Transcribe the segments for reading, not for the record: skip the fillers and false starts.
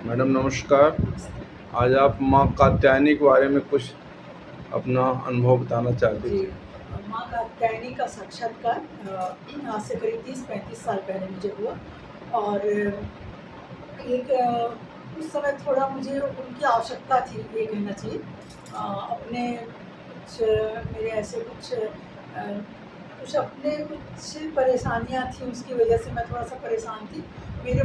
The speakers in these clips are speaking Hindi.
मैडम नमस्कार। आज आप माँ कात्यायनी के बारे में कुछ अपना अनुभव बताना चाहती जी, थी। माँ कात्यायनी का साक्षात्कार आज से करीब 30-35 साल पहले मुझे हुआ। और एक उस समय थोड़ा मुझे उनकी आवश्यकता थी, ये कहना चाहिए। अपने कुछ मेरे ऐसे कुछ अपने कुछ परेशानियाँ थी, उसकी वजह से मैं थोड़ा-सा परेशान थी।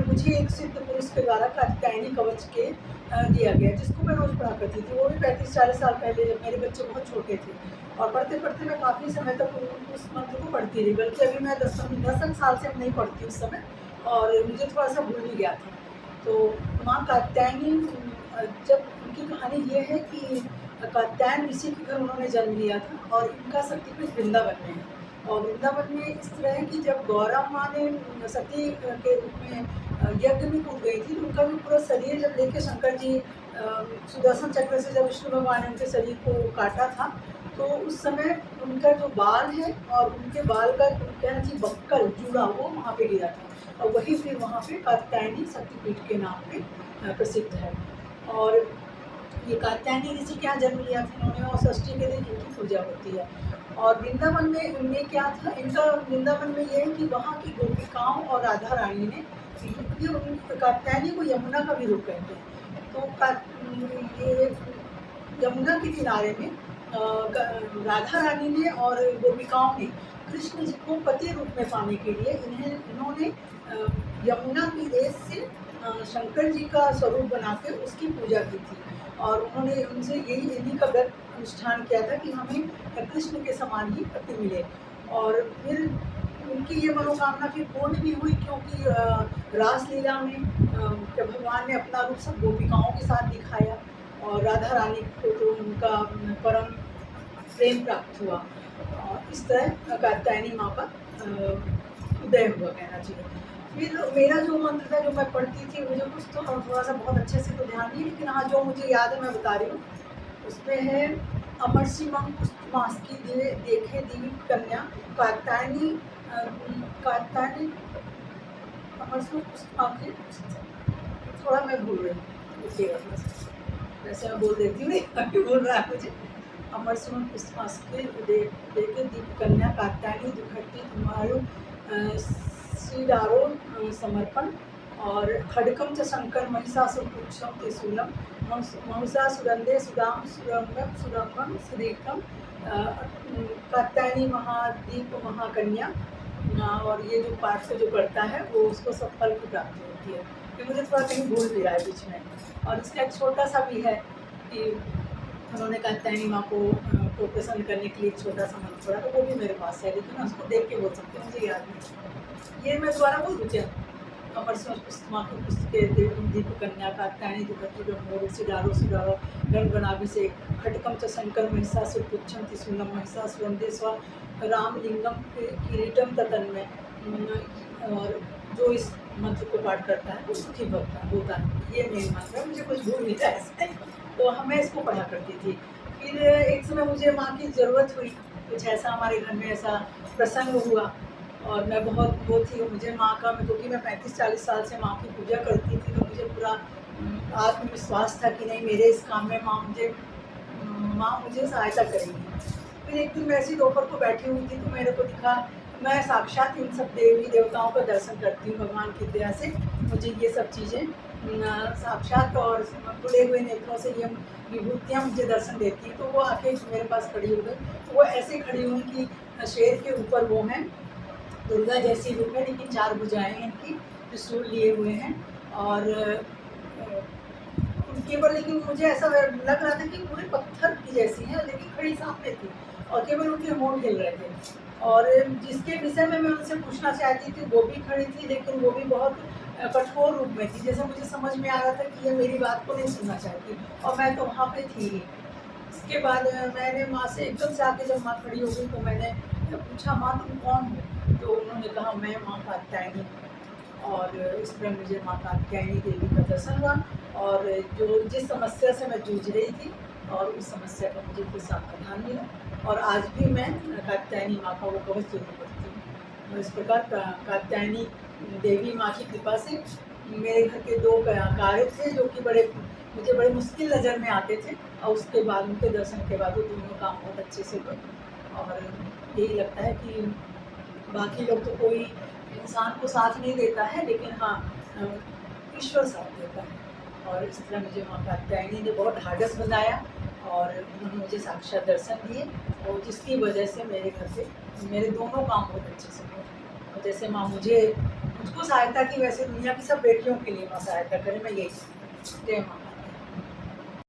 मुझे एक सिद्ध पुरुष के द्वारा कात्यायनी कवच दिया गया, जिसको मैं रोज़ पढ़ा करती थी। वो भी 35-40 साल पहले, जब मेरे बच्चे बहुत छोटे थे। और पढ़ते-पढ़ते मैं काफ़ी समय तक उस मंत्र को पढ़ती रही, बल्कि अभी मैं 10 साल से नहीं पढ़ती उस समय, और मुझे थोड़ा-सा भूल भी गया था। तो माँ कात्यायनी, जब उनकी कहानी ये है कि कात्यायन ऋषि के घर उन्होंने जन्म लिया था, और इनका शक्तिपीठ वृंदावन में है। और वृंदावन में इस तरह है कि जब गौरा माँ ने सती के रूप में यज्ञ में कूद गई थी, तो उनका भी पूरा शरीर जब लेके शंकर जी सुदर्शन चक्र से जब विष्णु भगवान ने उनके शरीर को काटा था, तो उस समय उनका जो बाल है और उनके बाल का कहना चाहिए बक्कल जूड़ा, वो वहाँ पे गिरा था, और वही फिर वहाँ पे कात्यायनी शक्तिपीठ के नाम पे प्रसिद्ध है। और ये कात्यायनी ऋषि के यहाँ जन्म लिया था इन्होंने, और षष्ठी के दिन इनकी पूजा होती है। और वृंदावन में इनमें क्या था, इनका वृंदावन में ये है कि वहाँ की गोपिकाओं और राधा रानी ने कात्यायनी को यमुना का भी रूप कहते हैं। तो ये यमुना के किनारे में राधा रानी ने और गोपिकाओं ने कृष्ण जी को पति रूप में पाने के लिए इन्होंने यमुना की रेस से शंकर जी का स्वरूप बना के उसकी पूजा की थी। और उन्होंने उनसे इन्हीं का व्रत अनुष्ठान किया था कि हमें कृष्ण के समान ही पति मिले। और फिर उनकी ये मनोकामना फिर पूर्ण भी हुई, क्योंकि रासलीला में जब भगवान ने अपना रूप सब गोपिकाओं के साथ दिखाया, और राधा रानी को तो उनका परम प्रेम प्राप्त हुआ। इस तरह कात्यायनी माँ का उदय हुआ, कहना चाहिए। फिर मेरा जो मंत्र था, जो मैं पढ़ती थी, मुझे कुछ तो थोड़ा-सा बहुत अच्छे से तो ध्यान नहीं है, लेकिन हाँ, जो मुझे याद है मैं बता रही हूँ। उसमें है अमरसिंह पुष्टमास्की दिए देखे दीप कन्या कात्यायनी कात्यायनी अमरसिंह पुष्टमास्की, थोड़ा मैं भूल रही हूँ, रुकिएगा थोड़ा-सा। वैसे मैं बोल देती हूँ, अभी बोल रहा है मुझे। अमरसिंह पुष्टमास्की देखे दीप कन्या कात्यायनी दुखट्टी तुम्हारो श्रीदारो समर्पण। और खड्गम च शंकर महिषासुरपुच्छम त्रिशूलम महिषासुरंदे सुदाम सुरंगम सुदीर्घम कात्यायनी महादीप महाकन्या। और ये जो पाठ से जो करता है, वो उसको सब फल की प्राप्ति होती है। ये मुझे थोड़ा कहीं भूल भी रहा है बीच में। और इसका एक छोटा सा भी है कि उन्होंने कात्यायनी माँ को प्रसन्न करने के लिए एक छोटा सा मंत्र पढ़ा, तो वो भी मेरे पास है, लेकिन मैं उसको देख के बोल सकती हूँ, मुझे याद नहीं। ये मैं दोबारा बोल दूँ क्या? अमरसिंह पुस्तक पुस्तके दीप कन्या कात्यायनी दुखति ब्रह्मोर सिडारो गणगणाभिषेक खटकम च शंकर महिषासुरपुच्छम त्रिशूलम महिषासुरंदे स्व रामलिंगम किरीटम तन्मय। और जो इस मंत्र को पाठ करता है वो सुखी होता है। ये मेन मंत्र है, मुझे कुछ भूल नहीं था इसमें, तो मैं इसको पढ़ा करती थी। फिर एक समय मुझे माँ की ज़रूरत हुई, कुछ ऐसा हमारे घर में ऐसा प्रसंग हुआ, और मैं बहुत वो थी, मुझे माँ का, क्योंकि मैं 35-40 साल से माँ की पूजा करती थी, तो मुझे पूरा आत्मविश्वास था कि नहीं, मेरे इस काम में माँ मुझे सहायता करेंगी। फिर एक दिन मैं ऐसी दोपहर को बैठी हुई थी, तो मेरे को दिखा, मैं साक्षात इन सब देवी देवताओं का दर्शन करती हूँ भगवान की दया से। मुझे ये सब चीज़ें साक्षात और खुले हुए नेत्रों से ये विभूतियाँ मुझे दर्शन देती हैं। तो वो आके मेरे पास खड़ी हो गई। वो ऐसे खड़ी हुई कि शेर के ऊपर वो हैं, दुर्गा जैसी रूप है, लेकिन 4 भुजाएँ हैं इनकी, त्रिशूल लिए हुए हैं। और केवल, लेकिन मुझे ऐसा लग रहा था कि पूरे पत्थर की जैसी हैं, लेकिन खड़ी सामने थी, और केवल उनके होंठ हिल रहे थे। और जिसके विषय में मैं उनसे पूछना चाहती थी, वो भी खड़ी थी, लेकिन वो भी बहुत कठोर रूप में थी। जैसे मुझे समझ में आ रहा था कि ये मेरी बात को नहीं सुनना चाहती, और मैं तो वहाँ पे थी ही। इसके बाद मैंने माँ से एकदम से आके, जब माँ खड़ी हो गई, तो मैंने पूछा, माँ तुम कौन हो? तो उन्होंने कहा, मैं माँ कात्यायनी। और इस तरह मुझे माँ कात्यायनी देवी का दर्शन हुआ, और जिस समस्या से मैं जूझ रही थी, और उस समस्या का मुझे कोई समाधान मिला। और आज भी मैं कात्यायनी माँ का वो कवच जरूर पढ़ती हूँ। और इस प्रकार कात्यायनी देवी माँ की कृपा से मेरे घर के 2 कार्य थे जो कि मुझे बड़े मुश्किल नज़र में आते थे, और उसके बाद उनके दर्शन के बाद वो दोनों काम बहुत अच्छे से हुए। और यही लगता है कि बाकी लोग तो कोई इंसान को साथ नहीं देता है, लेकिन हाँ, ईश्वर साथ देता है। और इस तरह मुझे माँ कात्यायनी ने बहुत ढाढ़स बंधाया, और उन्होंने मुझे साक्षात दर्शन दिए, और जिसकी वजह से मेरे घर से मेरे दोनों काम बहुत अच्छे से हुए। और जैसे माँ मुझको सहायता की, वैसे दुनिया की सब बेटियों के लिए माँ सहायता करे, मैं यही चाहती हूँ। जय माँ।